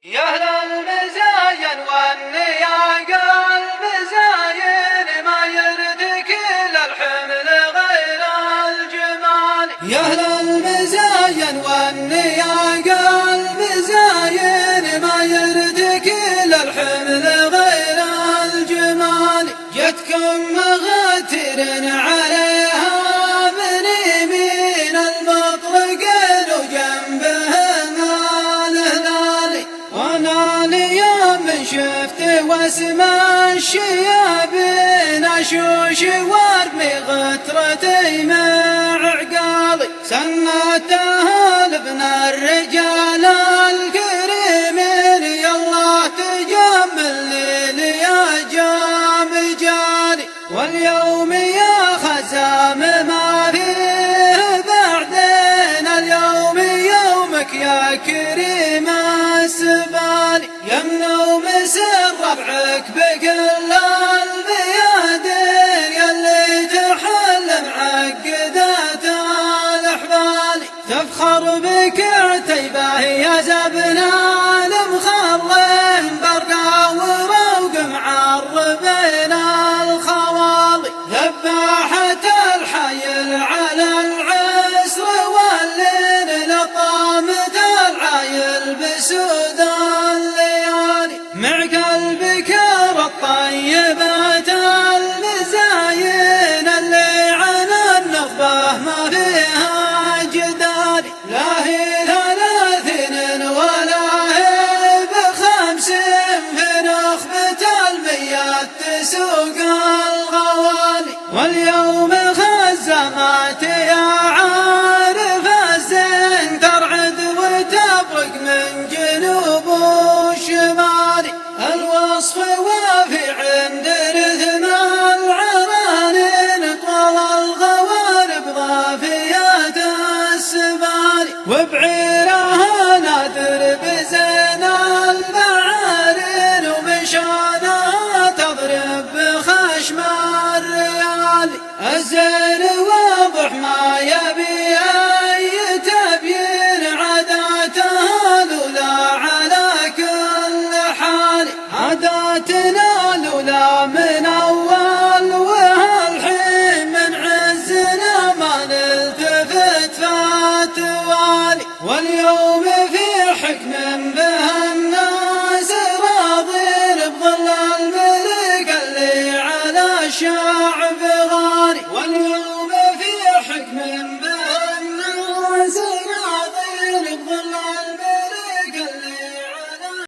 يا أهل المزاين والنياق المزاين ما يردك إلا الحمل غير الجمال. يا أهل المزاين والنياق المزاين ما يردك إلا الحمل غير الجمال. جتكم مغتر عليها من يمين المطرق وجنبه شفت واسم الشياب نشوش وارمي غترتي مع عقالي. سنتها لابن الرجال الكريمين يالله تجمل لي يا جام جالي. واليوم يا خزام ما فيه بعدين اليوم يومك يا كريم السبالي. يمنو مسر ربعك بكل البيادين يلي تحل معقدات الأحبال. تفخر بك عتيبه يا زبنا المخضم برقا وروق معربين الخوالي. ذباحة الحيل على العسر واللين لطامة العايل بسوء